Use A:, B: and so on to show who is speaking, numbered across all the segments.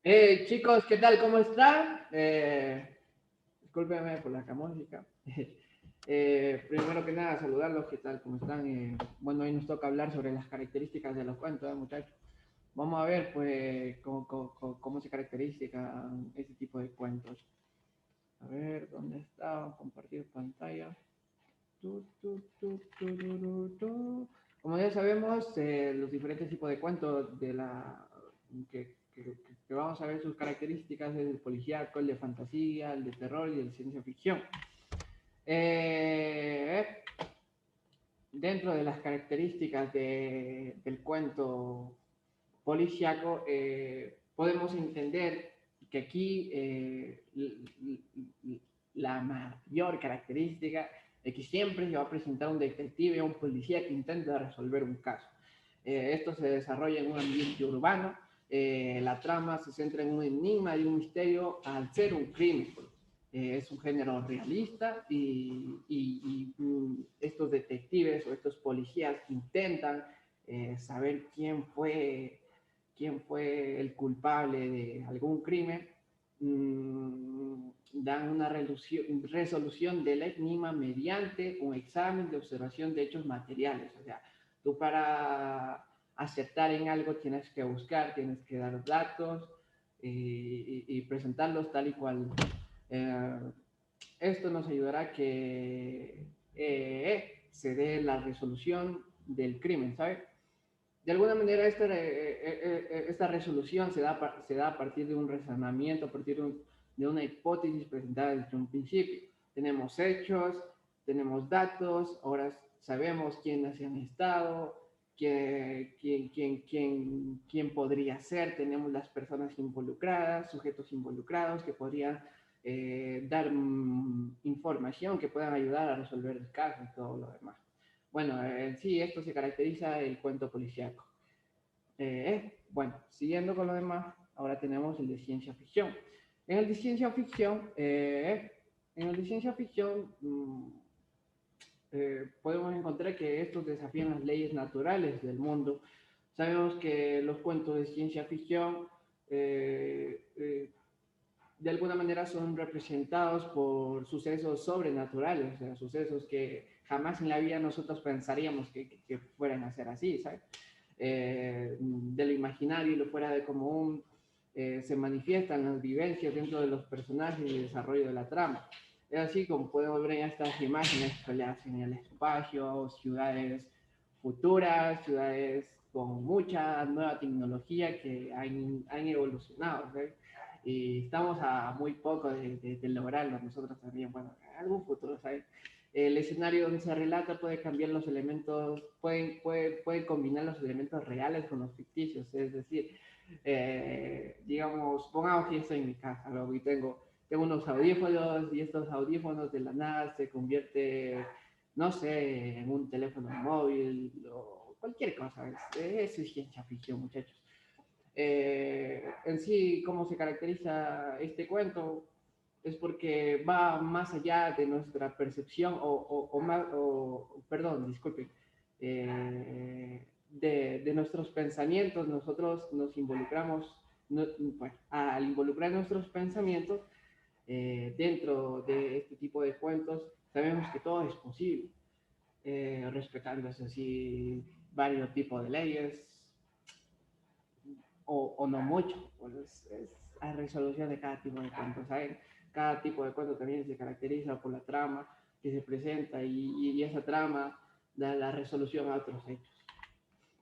A: Chicos, ¿qué tal? ¿Cómo están? Discúlpenme por la música. Primero que nada, saludarlos, ¿qué tal? ¿Cómo están? Bueno, hoy nos toca hablar sobre las características de los cuentos, muchachos. Vamos a ver, pues, cómo se caracterizan este tipo de cuentos. A ver, ¿dónde está? Compartir pantalla. Como ya sabemos, los diferentes tipos de cuentos que vamos a ver sus características es el policíaco, el de fantasía, el de terror y el de ciencia ficción. Eh, Dentro de las características del cuento policíaco, podemos entender que aquí la mayor característica es que siempre se va a presentar un detective o un policía que intenta resolver un caso. Esto se desarrolla en un ambiente urbano. La trama se centra en un enigma y un misterio al ser un crimen. Es un género realista y estos detectives o estos policías intentan saber quién fue el culpable de algún crimen, dan una resolución del enigma mediante un examen de observación de hechos materiales. O sea, tú para aceptar en algo tienes que buscar, tienes que dar datos y presentarlos tal y cual. Eh, Esto nos ayudará a que se dé la resolución del crimen, ¿sabes? De alguna manera esta resolución se da a partir de un razonamiento, a partir de una hipótesis presentada desde un principio. Tenemos hechos, tenemos datos, ahora sabemos quiénes han estado, quién podría ser, tenemos las personas involucradas, sujetos involucrados que podrían dar información que puedan ayudar a resolver el caso y todo lo demás. Bueno, en sí esto se caracteriza el cuento policíaco. Bueno, siguiendo con lo demás, ahora tenemos el de ciencia ficción. En el de ciencia ficción, podemos encontrar que estos desafían las leyes naturales del mundo. Sabemos que los cuentos de ciencia ficción de alguna manera son representados por sucesos sobrenaturales, o sea, sucesos que jamás en la vida nosotros pensaríamos que fueran a ser así, ¿sabes? De lo imaginario y lo fuera de común se manifiestan las vivencias dentro de los personajes y el desarrollo de la trama. Es así como podemos ver en estas imágenes peleas en el espacio, ciudades futuras, ciudades con mucha nueva tecnología que han evolucionado, ¿sabes? Y estamos a muy poco de lograrlo nosotros también, bueno, en algún futuro, ¿sabes? El escenario donde se relata puede cambiar los elementos, puede combinar los elementos reales con los ficticios, es decir, digamos, pongamos que estoy en mi casa, ¿no? Y tengo unos audífonos y estos audífonos de la nada se convierte, no sé, en un teléfono móvil o cualquier cosa, eso es ciencia ficción, muchachos. En sí, cómo se caracteriza este cuento es porque va más allá de nuestra percepción perdón, disculpen, de nuestros pensamientos. Nosotros nos involucramos, no, bueno, al involucrar nuestros pensamientos dentro de este tipo de cuentos, sabemos que todo es posible, respetando así varios tipos de leyes, o no mucho, pues es a resolución de cada tipo de cuento, ¿saben? Cada tipo de cuento también se caracteriza por la trama que se presenta y esa trama da la resolución a otros hechos.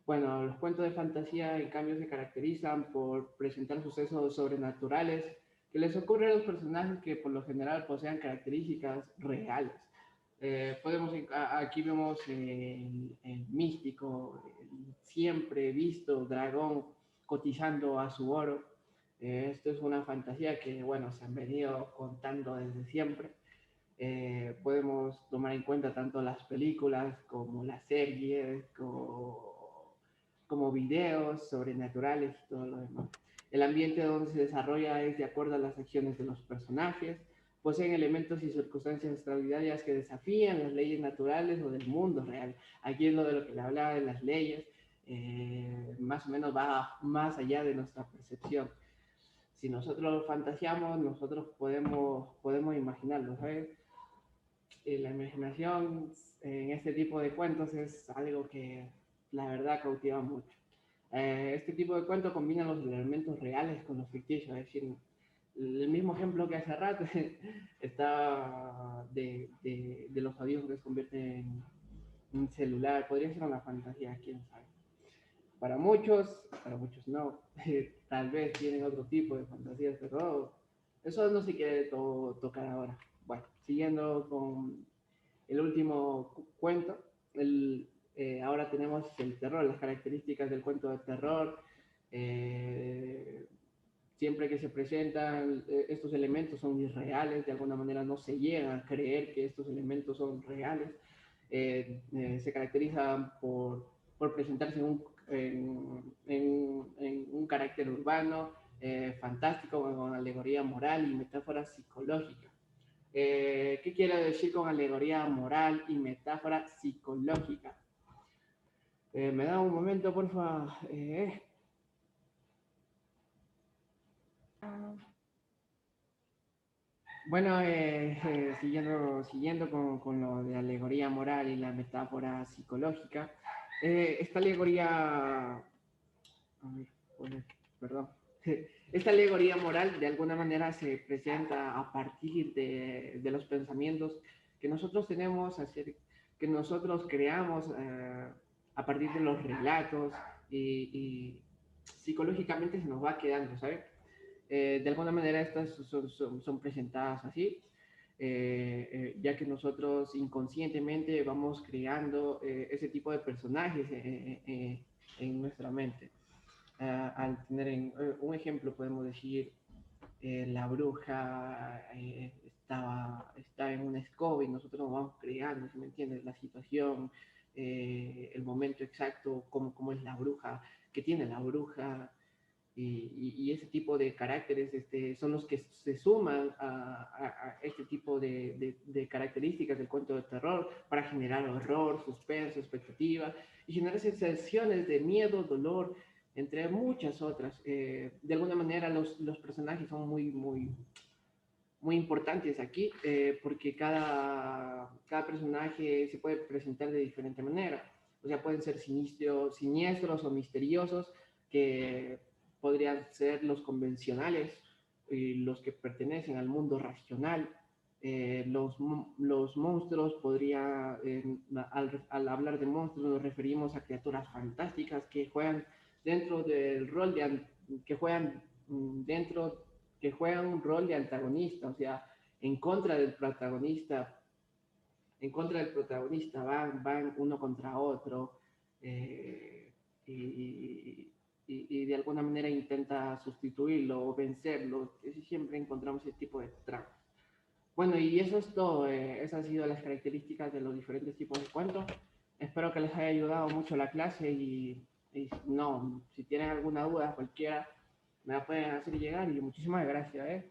A: Bueno, los cuentos de fantasía en cambio se caracterizan por presentar sucesos sobrenaturales que les ocurren a los personajes que por lo general posean características reales. Aquí vemos el místico, el siempre visto dragón cotizando a su oro. Esto es una fantasía que, bueno, se han venido contando desde siempre. Podemos tomar en cuenta tanto las películas como las series, como videos sobrenaturales y todo lo demás. El ambiente donde se desarrolla es de acuerdo a las acciones de los personajes, poseen elementos y circunstancias extraordinarias que desafían las leyes naturales o del mundo real. Aquí es lo de lo que le hablaba de las leyes, más o menos va más allá de nuestra percepción. si nosotros fantaseamos, nosotros podemos imaginarlo, ¿sabes? La imaginación en este tipo de cuentos es algo que la verdad cautiva mucho. Este tipo de cuentos combina los elementos reales con los ficticios, es decir, el mismo ejemplo que hace rato está de los audífonos que se convierten en un celular, podría ser una fantasía, quién sabe. Para muchos no, tal vez tienen otro tipo de fantasías, pero eso no se quiere tocar ahora. Bueno, siguiendo con el último cuento, ahora tenemos el terror, las características del cuento de terror. eh, Siempre que se presentan estos elementos son irreales, de alguna manera no se llega a creer que estos elementos son reales. Se caracterizan por presentarse en un carácter urbano, fantástico, con alegoría moral y metáfora psicológica. ¿Qué quiero decir con alegoría moral y metáfora psicológica? ¿Me da un momento, porfa? Bueno, siguiendo con lo de alegoría moral y la metáfora psicológica, esta alegoría, a ver, perdón, esta alegoría moral de alguna manera se presenta a partir de los pensamientos que nosotros tenemos, que nosotros creamos a partir de los relatos y psicológicamente se nos va quedando, ¿sabes? De alguna manera estas son presentadas así, ya que nosotros inconscientemente vamos creando ese tipo de personajes en nuestra mente. Al tener un ejemplo, podemos decir, la bruja está en una escoba y nosotros nos vamos creando, ¿sí me entiendes? La situación, el momento exacto, cómo es la bruja, qué tiene la bruja, y ese tipo de caracteres son los que se suman a este tipo de características del cuento de terror para generar horror, suspenso, expectativa y generar sensaciones de miedo, dolor, entre muchas otras. De alguna manera los personajes son muy importantes aquí porque cada personaje se puede presentar de diferente manera. O sea, pueden ser siniestros o misteriosos que podrían ser los convencionales, los que pertenecen al mundo racional. Los monstruos al hablar de monstruos nos referimos a criaturas fantásticas que juegan dentro del rol que juegan dentro que juegan un rol de antagonista, o sea, en contra del protagonista, van uno contra otro, y de alguna manera intenta sustituirlo o vencerlo. Siempre encontramos ese tipo de trama. Bueno, y eso es todo. Esas han sido las características de los diferentes tipos de cuentos. Espero que les haya ayudado mucho la clase y no, si tienen alguna duda cualquiera, me la pueden hacer llegar y muchísimas gracias.